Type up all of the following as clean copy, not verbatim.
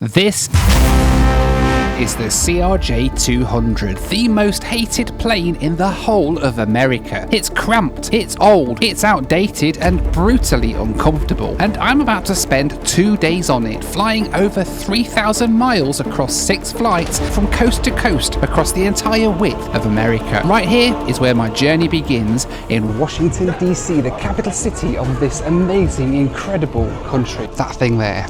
This is the CRJ200, the most hated plane in the whole of America. It's cramped, it's old, it's outdated and brutally uncomfortable. And I'm about to spend 2 days on it, flying over 3,000 miles across 6 flights from coast to coast across the entire width of America. Right here is where my journey begins in Washington, DC, the capital city of this amazing, incredible country. That thing there,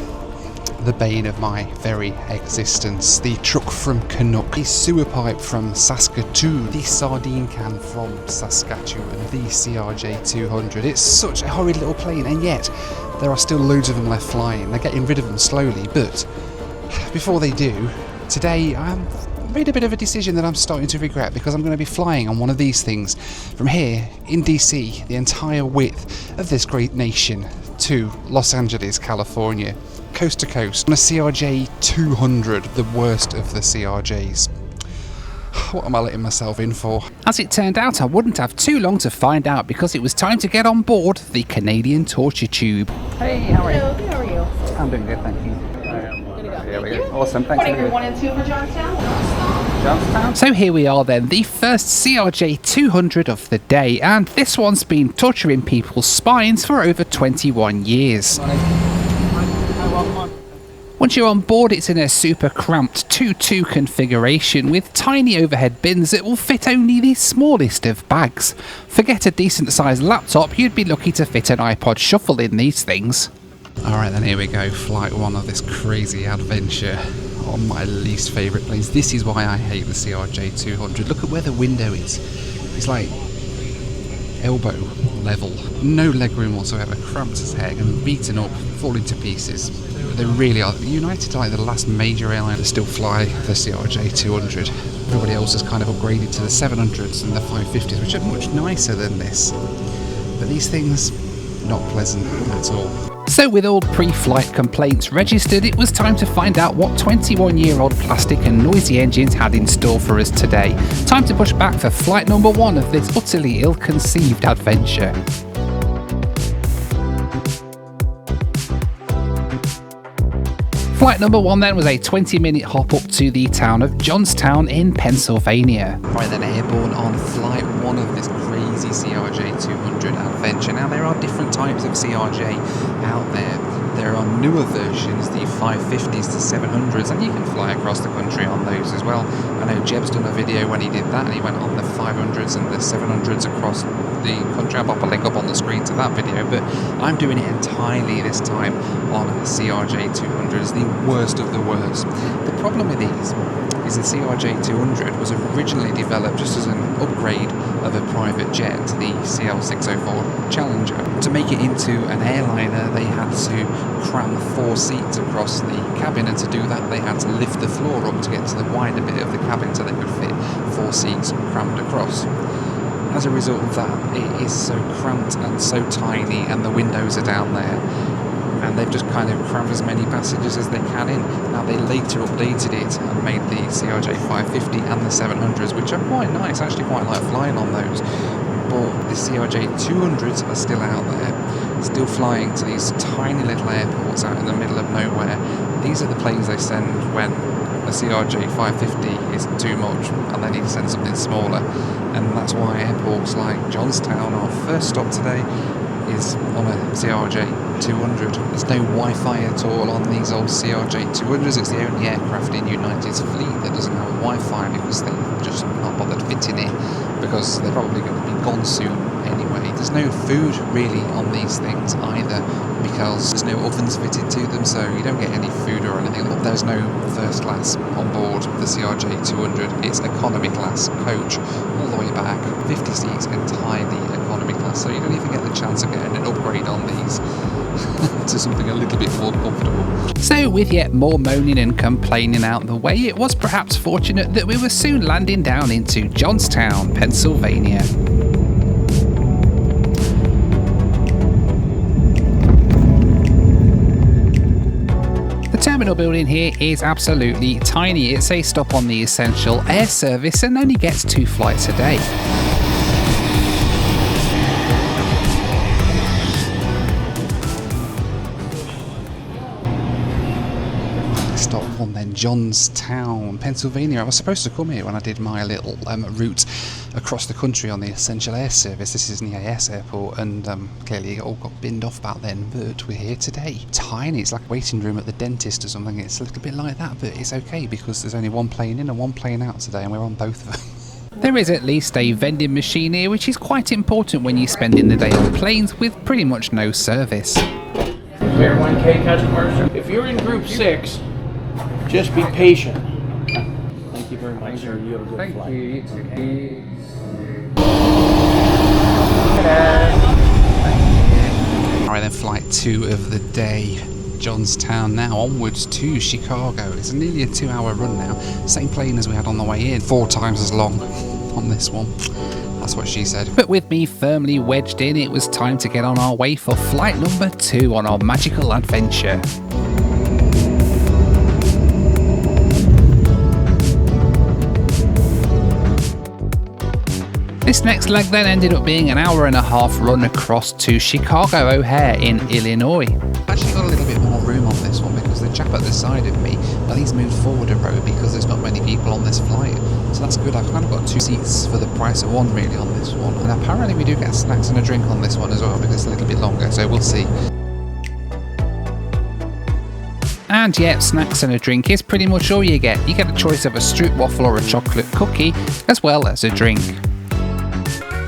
the bane of my very existence. The truck from Canuck, the sewer pipe from Saskatoon, the sardine can from Saskatchewan, the CRJ200. It's such a horrid little plane, and yet there are still loads of them left flying. They're getting rid of them slowly, but before they do, today I'm made a bit of a decision that I'm starting to regret, because I'm going to be flying on one of these things from here in DC, the entire width of this great nation, to Los Angeles, California, coast to coast, on a CRJ200, the worst of the CRJs. What am I letting myself in for? As it turned out, I wouldn't have too long to find out, because it was time to get on board the Canadian Torture tube. Hey, how are you? Hello, how are you? I'm doing good, thank you. Good to go. Here we Thank go. you. Awesome, thanks. Morning, for 1 and 2 for Johnstown. Johnstown. So here we are then, the first CRJ200 of the day, and this one's been torturing people's spines for over 21 years. Once you're on board, it's in a super cramped 2-2 configuration with tiny overhead bins that will fit only the smallest of bags. Forget a decent sized laptop, you'd be lucky to fit an iPod Shuffle in these things. Alright then, here we go, flight 1 of this crazy adventure on my least favourite planes. This is why I hate the CRJ200. Look at where the window is. It's like elbow level. No legroom whatsoever, cramped as heck and beaten up, falling to pieces. They really are. United are like the last major airline to still fly the CRJ200. Everybody else has kind of upgraded to the 700s and the 550s, which are much nicer than this. But these things, not pleasant at all. So with all pre-flight complaints registered, it was time to find out what 21-year-old plastic and noisy engines had in store for us today. Time to push back for flight number 1 of this utterly ill-conceived adventure. Flight number 1 then was a 20-minute hop up to the town of Johnstown in Pennsylvania. Right then, airborne on flight 1 of this crazy CRJ200 adventure. Now there are different types of CRJ out there. There are newer versions, the 550s to 700s, and you can fly across the country on those as well. I know Jeb's done a video when he did that, and he went on the 500s and the 700s across the country. I'll pop a link up on the screen to that video, but I'm doing it entirely this time on the CRJ200s, the worst of the worst. The problem with these is the CRJ200 was originally developed just as an upgrade of a private jet, the CL604 Challenger. To make it into an airliner, they had to cram 4 seats across the cabin, and to do that they had to lift the floor up to get to the wider bit of the cabin so they could fit 4 seats crammed across. As a result of that, it is so cramped and so tiny, and the windows are down there, and they've just kind of crammed as many passengers as they can in. Now they later updated it and made the CRJ 550 and the 700s, which are quite nice. I actually quite like flying on those. But the CRJ 200s are still out there, still flying to these tiny little airports out in the middle of nowhere. These are the planes they send when a CRJ 550 is too much and they need to send something smaller. And that's why airports like Johnstown, our first stop today, is on a CRJ 200. There's no Wi-Fi at all on these old CRJ 200s. It's the only aircraft in United's fleet that doesn't have Wi-Fi, because they're just not bothered fitting it, because they're probably going to be gone soon anyway. There's no food really on these things either, because there's no ovens fitted to them, so you don't get any food or anything. There's no first class on board the CRJ 200. It's economy class coach all the way back, 50 seats entirely economy class, so you don't even get the chance of getting an upgrade on these to something a little bit more comfortable. So with yet more moaning and complaining out the way, it was perhaps fortunate that we were soon landing down into Johnstown, Pennsylvania. The terminal building here is absolutely tiny. It's a stop on the essential air service and only gets 2 flights a day. stop on then, Johnstown, Pennsylvania. I was supposed to come here when I did my little route across the country on the Essential Air Service. This is an EAS airport, and clearly it all got binned off back then, but we're here today. Tiny, it's like a waiting room at the dentist or something. It's a little bit like that, but it's okay because there's only one plane in and one plane out today, and we're on both of them. There is at least a vending machine here, which is quite important when you're spending the day on planes with pretty much no service. Air 1K customers, if you're in group 6, just be patient. Thank you very much, sir. You have a good flight. Thank you. Alright then, flight 2 of the day. Johnstown now, onwards to Chicago. It's nearly a 2-hour run now. Same plane as we had on the way in. 4 times as long on this one. That's what she said. But with me firmly wedged in, it was time to get on our way for flight number 2 on our magical adventure. This next leg then ended up being an 1.5-hour run across to Chicago O'Hare in Illinois. I've actually got a little bit more room on this one because the chap at the side of me, well, he's moved forward a row because there's not many people on this flight. So that's good. I've kind of got 2 seats for the price of 1 really on this one. And apparently we do get snacks and a drink on this one as well because it's a little bit longer, so we'll see. And yet, snacks and a drink is pretty much all you get. You get a choice of a stroop waffle or a chocolate cookie, as well as a drink.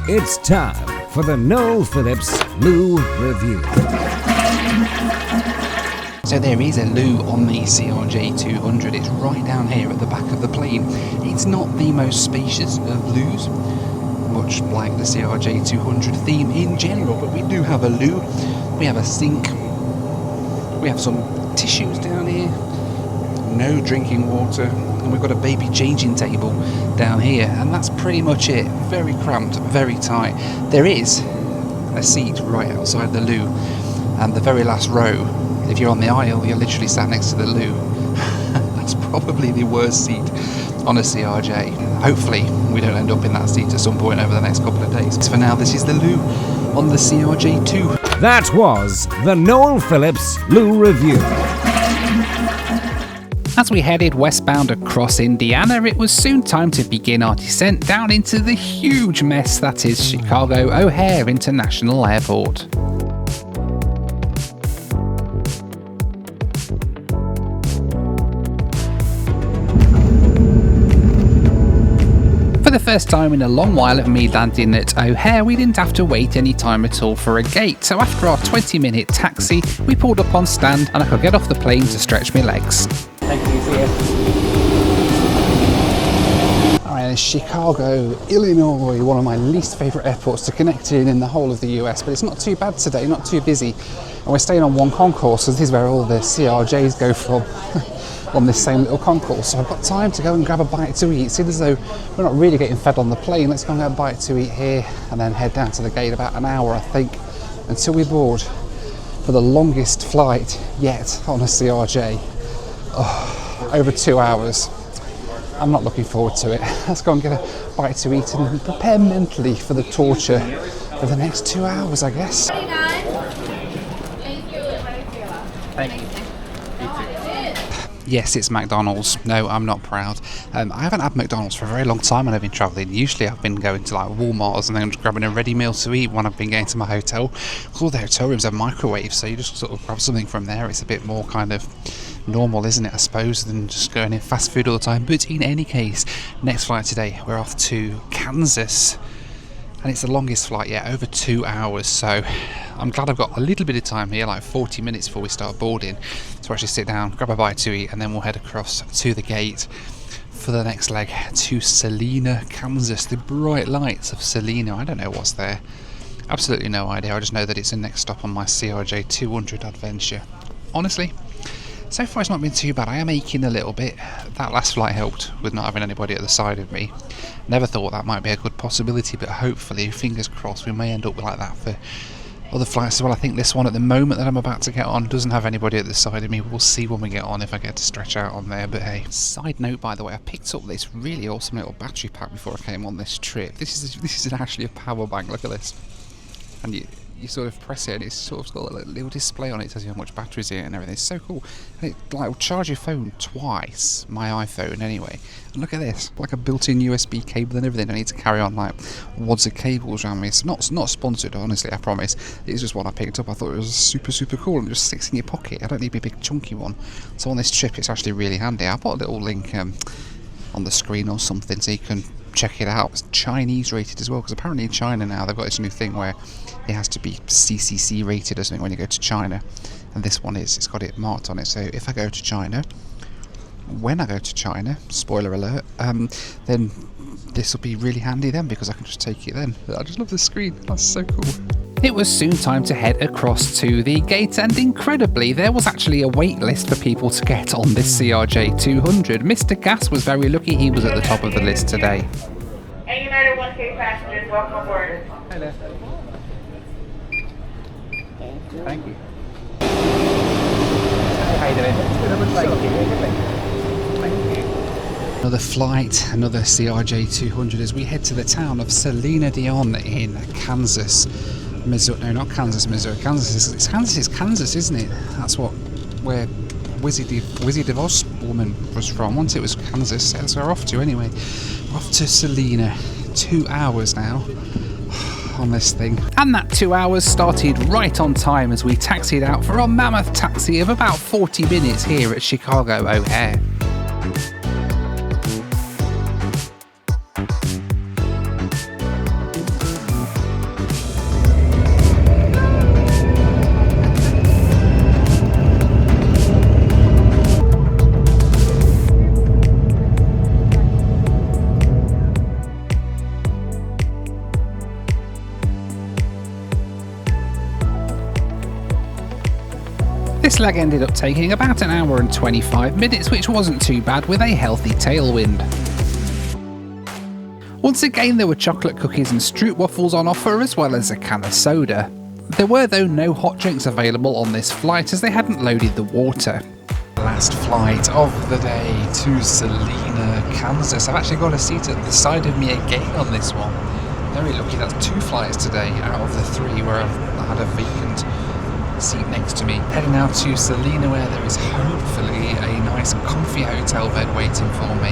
It's time for the Noel Phillips Loo Review. So there is a loo on the CRJ200. It's right down here at the back of the plane. It's not the most spacious of loos, much like the CRJ200 theme in general, but we do have a loo. We have a sink. We have some tissues down here. No drinking water. And we've got a baby changing table down here, and that's pretty much it. Very cramped, very tight. There is a seat right outside the loo, and the very last row, if you're on the aisle, you're literally sat next to the loo. That's probably the worst seat on a CRJ. Hopefully we don't end up in that seat at some point over the next couple of days. For now, this is the loo on the CRJ2. That was the Noel Phillips Loo Review. As we headed westbound across Indiana, it was soon time to begin our descent down into the huge mess that is Chicago O'Hare International Airport. For the first time in a long while of me landing at O'Hare, we didn't have to wait any time at all for a gate, so after our 20-minute taxi, we pulled up on stand and I could get off the plane to stretch my legs. Thank you. See ya. Alright, Chicago, Illinois, one of my least favourite airports to connect in the whole of the US, but it's not too bad today, not too busy. And we're staying on one concourse, so this is where all the CRJs go from, on this same little concourse. So I've got time to go and grab a bite to eat. Seems as though we're not really getting fed on the plane. Let's go and get a bite to eat here and then head down to the gate. About an hour, I think, until we board for the longest flight yet on a CRJ. Oh, over 2 hours. I'm not looking forward to it. Let's go and get a bite to eat and prepare mentally for the torture for the next 2 hours, I guess. Thank you. Yes, it's McDonald's. No, I'm not proud. I haven't had McDonald's for a very long time when I've been travelling. Usually I've been going to like Walmart's and then grabbing a ready meal to eat when I've been going to my hotel. All the hotel rooms have microwaves, so you just sort of grab something from there. It's a bit more kind of normal, isn't it, I suppose, than just going in fast food all the time. But in any case, next flight today, we're off to Kansas. And it's the longest flight yet, over 2 hours, so I'm glad I've got a little bit of time here, like 40 minutes before we start boarding, to actually sit down, grab a bite to eat, and then we'll head across to the gate for the next leg to Salina, Kansas. The bright lights of Salina, I don't know what's there, absolutely no idea. I just know that it's the next stop on my CRJ200 adventure. Honestly, so far it's not been too bad. I am aching a little bit. That last flight helped with not having anybody at the side of me. Never thought that might be a good possibility, but hopefully, fingers crossed, we may end up like that for other flights as well. I think this one at the moment that I'm about to get on doesn't have anybody at the side of me. We'll see when we get on if I get to stretch out on there, but hey. Side note, by the way, I picked up this really awesome little battery pack before I came on this trip. This is actually a power bank. Look at this. And you sort of press it and it's sort of got a little display on it, tells you how much battery's in it and everything. It's so cool. And it like will charge your phone twice, my iPhone anyway. And look at this, like a built-in USB cable and everything. I need to carry on like wads of cables around me. It's not sponsored, honestly, I promise. It's just one I picked up. I thought it was super cool and it just sticks in your pocket. I don't need a big chunky one. So on this trip it's actually really handy. I'll put a little link on the screen or something so you can check it out. It's Chinese rated as well, because apparently in China now they've got this new thing where it has to be CCC rated or something when you go to China, and this one is. It's got it marked on it. So if I go to China, when I go to China, spoiler alert, then this will be really handy then, because I can just take it then. I just love the screen. That's so cool. It was soon time to head across to the gate, and incredibly there was actually a wait list for people to get on this CRJ200. Mr. Gas was very lucky he was at the top of the list today. And United 1K passengers, welcome aboard. Hi there. Thank you. How you doing? Another flight, another CRJ200 as we head to the town of Salina in Kansas. Missouri, no, not Kansas, Missouri. Kansas, it's Kansas, isn't it? That's where Wizzy DeVos woman was from. Once it was Kansas, that's where we're off to anyway. We're off to Salina. 2 hours now on this thing. And that 2 hours started right on time as we taxied out for a mammoth taxi of about 40 minutes here at Chicago O'Hare. This leg ended up taking about an hour and 25 minutes, which wasn't too bad with a healthy tailwind. Once again there were chocolate cookies and Stroop waffles on offer, as well as a can of soda. There were though no hot drinks available on this flight as they hadn't loaded the water. Last flight of the day to Salina, Kansas. I've actually got a seat at the side of me again on this one. Very lucky. That's 2 flights today out of the 3 where I had a vacant seat next to me. Heading out to Salina where there is hopefully a nice comfy hotel bed waiting for me,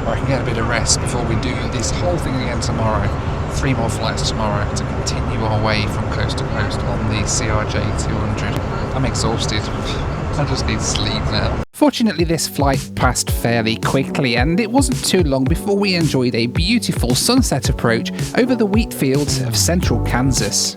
where I can get a bit of rest before we do this whole thing again tomorrow. 3 more flights tomorrow to continue our way from coast to coast on the CRJ200. I'm exhausted. I just need sleep now. Fortunately this flight passed fairly quickly, and it wasn't too long before we enjoyed a beautiful sunset approach over the wheat fields of central Kansas.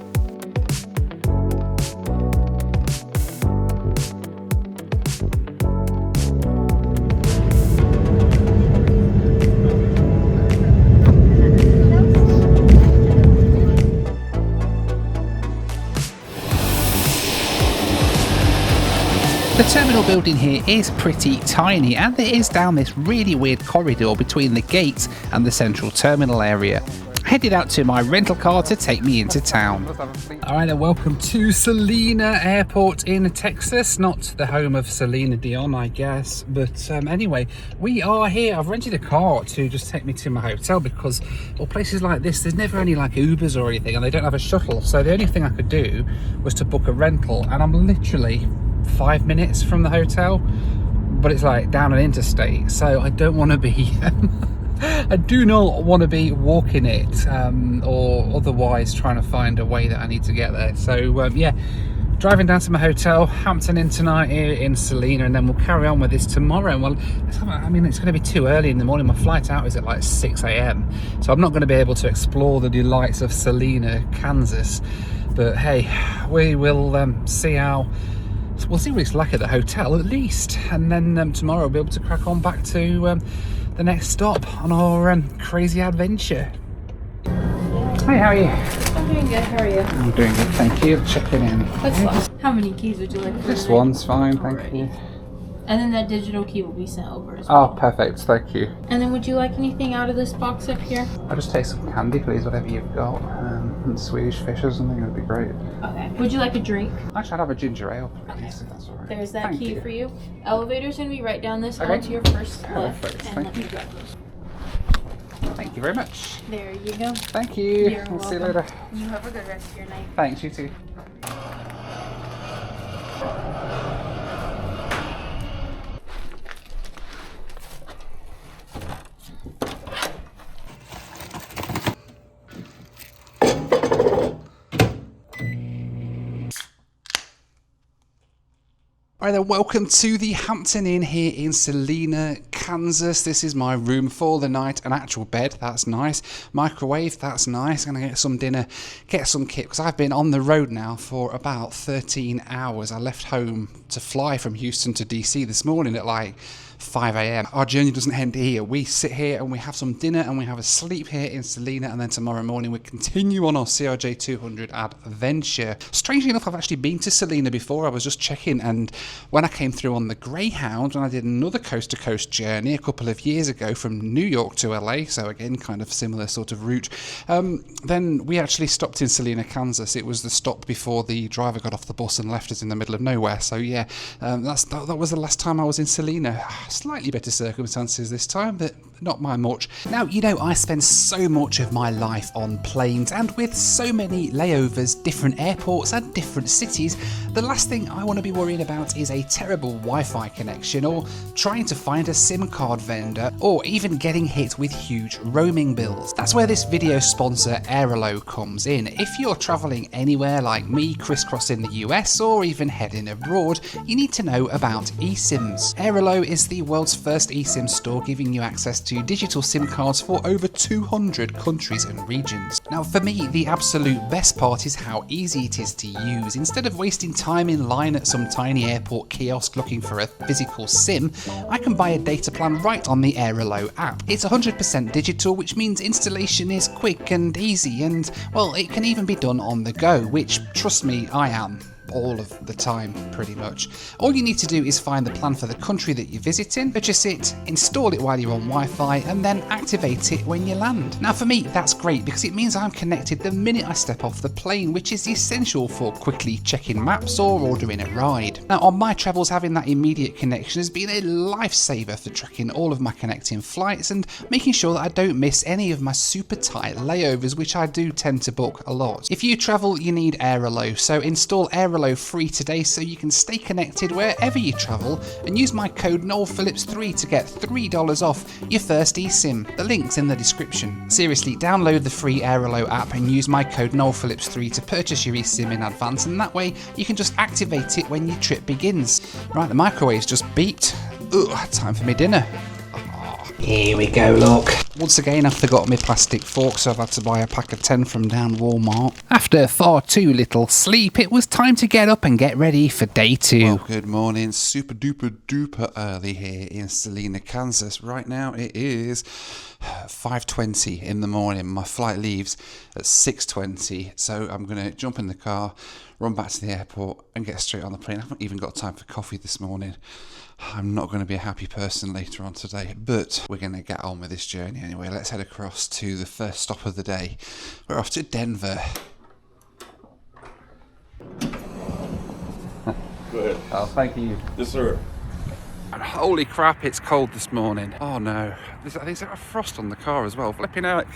The terminal building here is pretty tiny, and it is down this really weird corridor between the gates and the central terminal area. I headed out to my rental car to take me into town. Alright then, welcome to Salina Airport in Texas. Not the home of Celine Dion, I guess, but anyway, we are here. I've rented a car to just take me to my hotel because, well, places like this, there's never any like Ubers or anything, and they don't have a shuttle, so the only thing I could do was to book a rental, and I'm literally 5 minutes from the hotel, but it's like down an interstate, so I don't want to be I do not want to be walking it or otherwise trying to find a way that I need to get there. So yeah, driving down to my hotel, Hampton Inn tonight here in Salina, and then we'll carry on with this tomorrow. Well, I mean, it's going to be too early in the morning. My flight out is at like 6 AM, so I'm not going to be able to explore the delights of Salina, Kansas, but hey, we will see how. We'll see what it's like at the hotel at least, and then tomorrow we'll be able to crack on back to the next stop on our crazy adventure. Hey, how are you? I'm doing good. How are you? I'm doing good, thank you. Checking in. What's left? How many keys would you like? For This the night? one's fine, thank you. And then that digital key will be sent over as well. Oh, perfect, thank you. And then would you like anything out of this box up here? I'll just take some candy, please, whatever you've got. And Swedish fish or something, that'd be great. Okay. Would you like a drink? Actually, I'd have a ginger ale, please, if that's alright. There's that Thank key you. for you. Elevator's gonna be right down this Okay. hall to your first left. Perfect, And thank let me you. grab those. Thank you very much. There you go. Thank you. You're We'll see you welcome. later. You have a good rest of your night. Thanks, you too. Right then, welcome to the Hampton Inn here in Salina, Kansas. This is my room for the night. An actual bed, that's nice. Microwave, that's nice. I'm going to get some dinner, get some kit, because I've been on the road now for about 13 hours. I left home to fly from Houston to DC this morning at like 5 a.m. Our journey doesn't end here. We sit here and we have some dinner and we have a sleep here in Salina, and then tomorrow morning we continue on our CRJ200 adventure. Strangely enough, I've actually been to Salina before. I was just checking, and when I came through on the Greyhound, when I did another coast-to-coast journey a couple of years ago from New York to LA, so again, kind of similar sort of route, then we actually stopped in Salina, Kansas. It was the stop before the driver got off the bus and left us in the middle of nowhere. So yeah, that was the last time I was in Salina. Slightly better circumstances this time, but not by much. Now, you know, I spend so much of my life on planes, and with so many layovers, different airports and different cities, the last thing I want to be worrying about is a terrible Wi-Fi connection, or trying to find a SIM card vendor, or even getting hit with huge roaming bills. That's where this video sponsor Airalo comes in. If you're travelling anywhere like me, crisscrossing the US, or even heading abroad, you need to know about eSims. Airalo is the world's first eSIM store, giving you access to digital SIM cards for over 200 countries and regions. Now, for me, the absolute best part is how easy it is to use. Instead of wasting time in line at some tiny airport kiosk looking for a physical SIM, I can buy a data plan right on the Airalo app. It's 100% digital, which means installation is quick and easy, and, well, it can even be done on the go, which, trust me, I am. All of the time, pretty much. All you need to do is find the plan for the country that you're visiting, purchase it, install it while you're on Wi-Fi, and then activate it when you land. Now, for me, that's great because it means I'm connected the minute I step off the plane, which is essential for quickly checking maps or ordering a ride. Now, on my travels, having that immediate connection has been a lifesaver for tracking all of my connecting flights and making sure that I don't miss any of my super tight layovers, which I do tend to book a lot. If you travel, you need Airalo, so install Airalo free today so you can stay connected wherever you travel, and use my code NoelPhillips3 to get $3 off your first eSIM. The link's in the description. Seriously, download the free Airalo app and use my code NoelPhillips3 to purchase your eSIM in advance, and that way you can just activate it when your trip begins. Right, the microwave's just beeped. Ugh, time for me dinner. Here we go, look. Once again, I forgot my plastic fork, so I've had to buy a pack of 10 from down Walmart. After far too little sleep, it was time to get up and get ready for day 2. Well, good morning. Super duper duper early here in Salina, Kansas. Right now it is 5:20 in the morning. My flight leaves at 6:20, so I'm going to jump in the car, run back to the airport and get straight on the plane. I haven't even got time for coffee this morning. I'm not going to be a happy person later on today, but we're going to get on with this journey anyway. Let's head across to the first stop of the day. We're off to Denver. Go ahead. Oh, thank you. Yes, sir. And holy crap, it's cold this morning. Oh no. I think there's a frost on the car as well. Flipping out.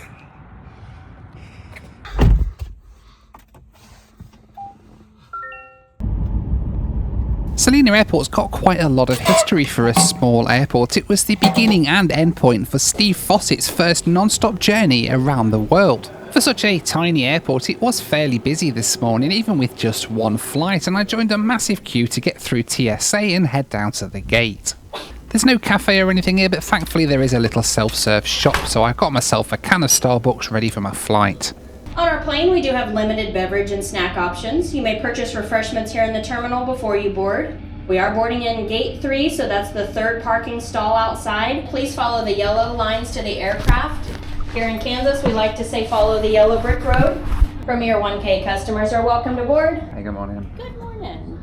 Salina Airport's got quite a lot of history for a small airport. It was the beginning and end point for Steve Fossett's first non-stop journey around the world. For such a tiny airport, it was fairly busy this morning, even with just one flight, and I joined a massive queue to get through TSA and head down to the gate. There's no cafe or anything here, but thankfully there is a little self-serve shop, so I got myself a can of Starbucks ready for my flight. On our plane, we do have limited beverage and snack options. You may purchase refreshments here in the terminal before you board. We are boarding in gate 3, so that's the third parking stall outside. Please follow the yellow lines to the aircraft. Here in Kansas, we like to say follow the yellow brick road. Premier 1K customers are welcome to board. Hey, good morning. Good morning.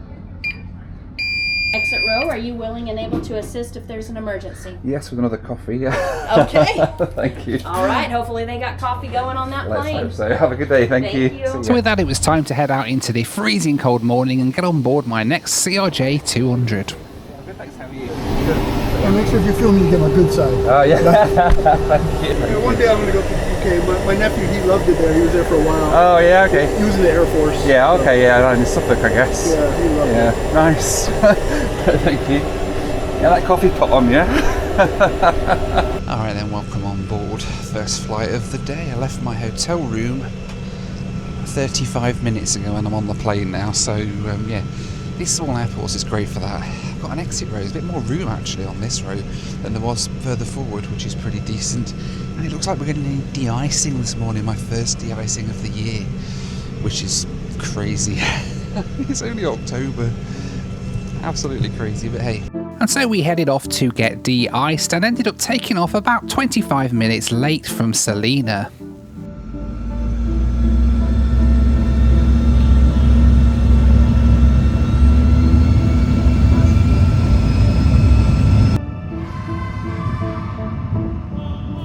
Exit row, are you willing and able to assist if there's an emergency? Yes, with another coffee, yeah. Okay. Thank you. All right, hopefully they got coffee going on that Let's plane. hope so. Have a good day, thank you. So with that, it was time to head out into the freezing cold morning and get on board my next CRJ200. Good, thanks. How are you? And make sure if you film me, you get my good side. Oh, yeah. Thank you. Yeah, one day I'm going to go to the UK. My nephew, he loved it there. He was there for a while. Oh, yeah, okay. He was in the Air Force. Yeah, okay, yeah, in Suffolk, I guess. Yeah, he loved it. Nice. Thank you. Yeah, that coffee pot on, yeah? Alright then, welcome on board. First flight of the day. I left my hotel room 35 minutes ago and I'm on the plane now, so yeah, these small airports is great for that. I've got an exit row, there's a bit more room actually on this row than there was further forward, which is pretty decent. And it looks like we're going to need de-icing this morning, my first de-icing of the year, which is crazy. It's only October. Absolutely crazy, but hey. And so we headed off to get de-iced and ended up taking off about 25 minutes late from Salina.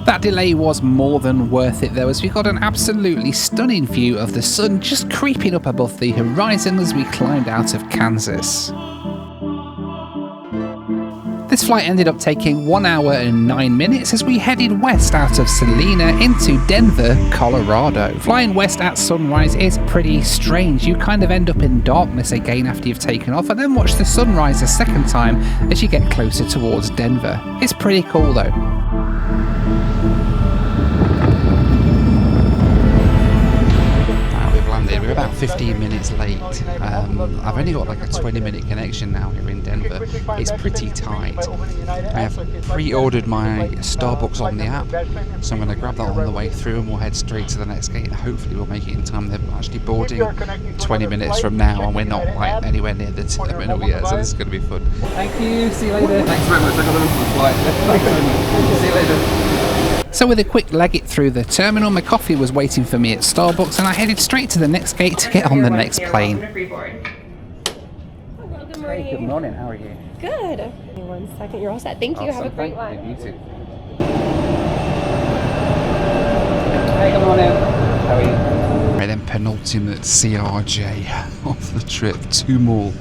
That delay was more than worth it though, as we got an absolutely stunning view of the sun just creeping up above the horizon as we climbed out of Kansas. This flight ended up taking 1 hour and 9 minutes as we headed west out of Salina into Denver, Colorado. Flying west at sunrise is pretty strange. You kind of end up in darkness again after you've taken off and then watch the sunrise a second time as you get closer towards Denver. It's pretty cool though. We're about 15 minutes late. I've only got like a 20-minute connection now here in Denver. It's pretty tight. I have pre-ordered my Starbucks on the app, so I'm going to grab that on the way through and we'll head straight to the next gate and hopefully we'll make it in time. They're actually boarding 20 minutes from now and we're not like anywhere near the terminal yet, so this is going to be fun. Thank you, see you later. Thanks very much, I got on for the flight. Thanks very much. See you later. So with a quick leg it through the terminal, my coffee was waiting for me at Starbucks and I headed straight to the next gate to get on the next plane. Hello, good morning. Hey, good morning, how are you? Good. Give me 1 second, you're all set. Thank you, have a great one. You too. Hey, good morning. How are you? Right then, penultimate CRJ of the trip, 2 more.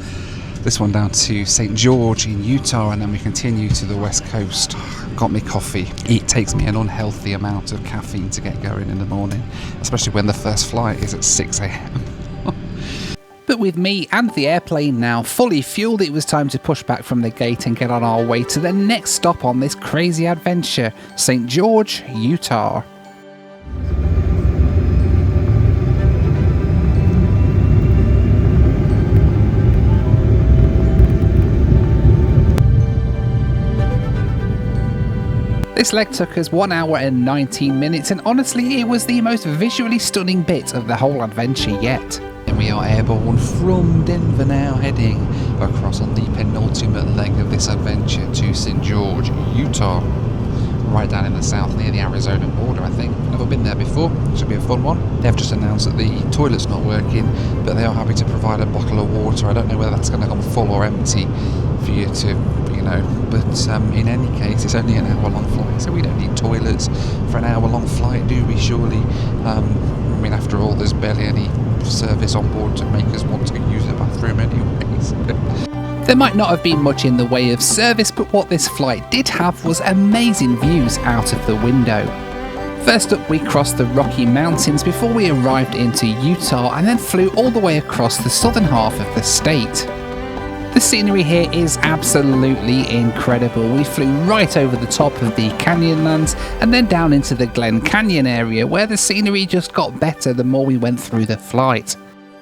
This one down to St. George in Utah and then we continue to the west coast. Got me coffee. It takes me an unhealthy amount of caffeine to get going in the morning, especially when the first flight is at 6 a.m. But with me and the airplane now fully fueled, it was time to push back from the gate and get on our way to the next stop on this crazy adventure, St. George, Utah. This leg took us 1 hour and 19 minutes and honestly it was the most visually stunning bit of the whole adventure yet. And we are airborne from Denver now, heading across on the penultimate leg of this adventure to St. George, Utah. Right down in the south near the Arizona border, I think. Never been there before, should be a fun one. They've just announced that the toilet's not working, but they are happy to provide a bottle of water. I don't know whether that's going to come full or empty for you to, you know, but in any case, it's only an hour-long flight, so we don't need toilets for an hour-long flight, do we, surely? I mean, after all, there's barely any service on board to make us want to use the bathroom anyways. There might not have been much in the way of service, but what this flight did have was amazing views out of the window. First up, we crossed the Rocky Mountains before we arrived into Utah and then flew all the way across the southern half of the state. The scenery here is absolutely incredible. We flew right over the top of the Canyonlands and then down into the Glen Canyon area where the scenery just got better the more we went through the flight.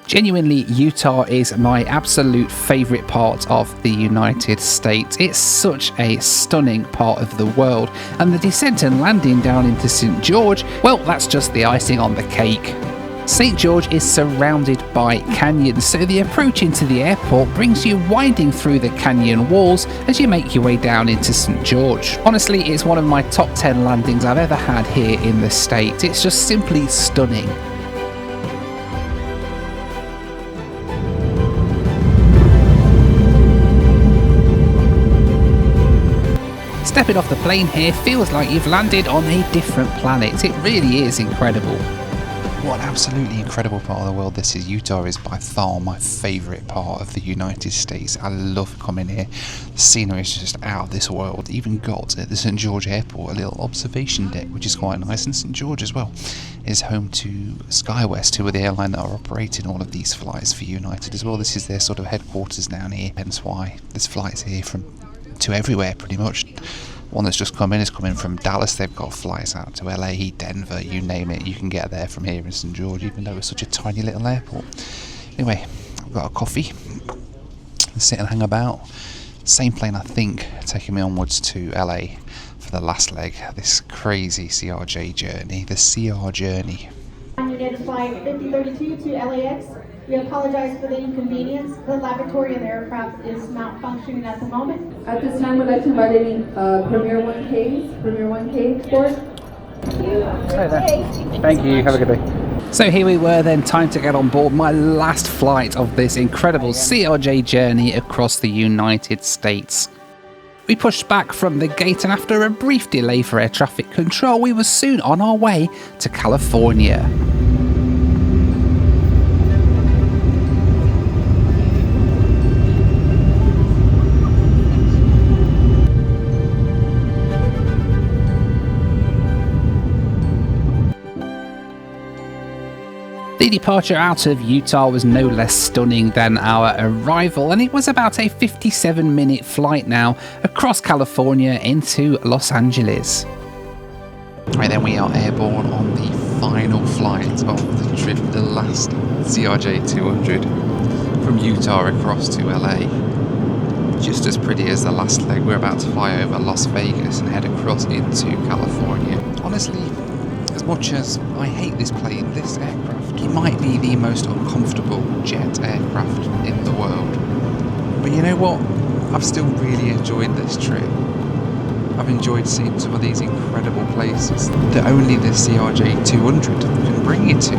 Genuinely, Utah is my absolute favourite part of the United States. It's such a stunning part of the world, and the descent and landing down into St. George, well, that's just the icing on the cake. St. George is surrounded by canyons, so the approach into the airport brings you winding through the canyon walls as you make your way down into St. George. Honestly, it's one of my top 10 landings I've ever had here in the States. It's just simply stunning. Stepping off the plane here feels like you've landed on a different planet. It really is incredible. What an absolutely incredible part of the world this is. Utah is by far my favourite part of the United States. I love coming here. The scenery is just out of this world. Even got at the St. George Airport a little observation deck, which is quite nice. And St. George as well is home to SkyWest, who are the airline that are operating all of these flights for United as well. This is their sort of headquarters down here, hence why there's flights here to everywhere pretty much. One that's just come in is coming from Dallas. They've got flights out to LA, Denver, you name it. You can get there from here in St. George, even though it's such a tiny little airport. Anyway, I've got a coffee, sit and hang about. Same plane, I think, taking me onwards to LA for the last leg of this crazy CRJ journey, the CR journey. United Flight 5032 to LAX. We apologize for the inconvenience. The lavatory in the aircraft is not functioning at the moment. At this time, we'd like to invite any Premier 1Ks aboard. Hi there. Thank you. Have a good day. So here we were then, time to get on board my last flight of this incredible CRJ journey across the United States. We pushed back from the gate, and after a brief delay for air traffic control, we were soon on our way to California. The departure out of Utah was no less stunning than our arrival, and it was about a 57-minute flight now across California into Los Angeles. Right, then we are airborne on the final flight of the trip, the last CRJ200 from Utah across to LA. Just as pretty as the last leg. We're about to fly over Las Vegas and head across into California. Honestly, as much as I hate this plane, this aircraft, it might be the most uncomfortable jet aircraft in the world. But you know what? I've still really enjoyed this trip. I've enjoyed seeing some of these incredible places that only the CRJ200 can bring you to.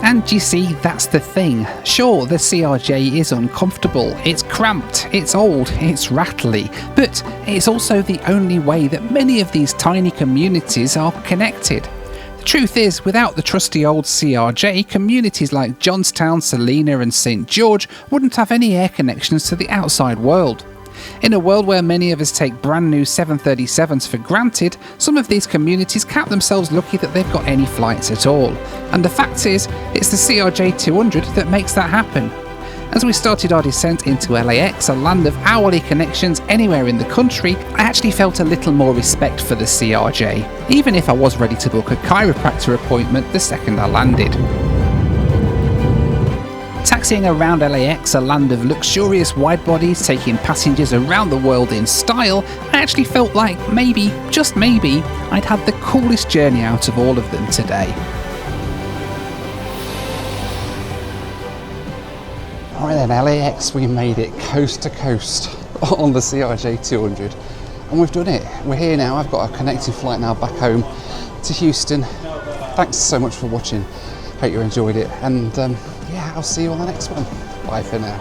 And you see, that's the thing. Sure, the CRJ is uncomfortable, it's cramped, it's old, it's rattly, but it's also the only way that many of these tiny communities are connected. The truth is, without the trusty old CRJ, communities like Johnstown, Salina and St. George wouldn't have any air connections to the outside world. In a world where many of us take brand new 737s for granted, some of these communities count themselves lucky that they've got any flights at all. And the fact is, it's the CRJ200 that makes that happen. As we started our descent into LAX, a land of hourly connections anywhere in the country, I actually felt a little more respect for the CRJ, even if I was ready to book a chiropractor appointment the second I landed. Taxiing around LAX, a land of luxurious wide-bodies taking passengers around the world in style, I actually felt like maybe, just maybe, I'd had the coolest journey out of all of them today. Right then, LAX, we made it coast to coast on the CRJ200, and we've done it. We're here now. I've got a connecting flight now back home to Houston. Thanks so much for watching. Hope you enjoyed it, and yeah, I'll see you on the next one. Bye for now.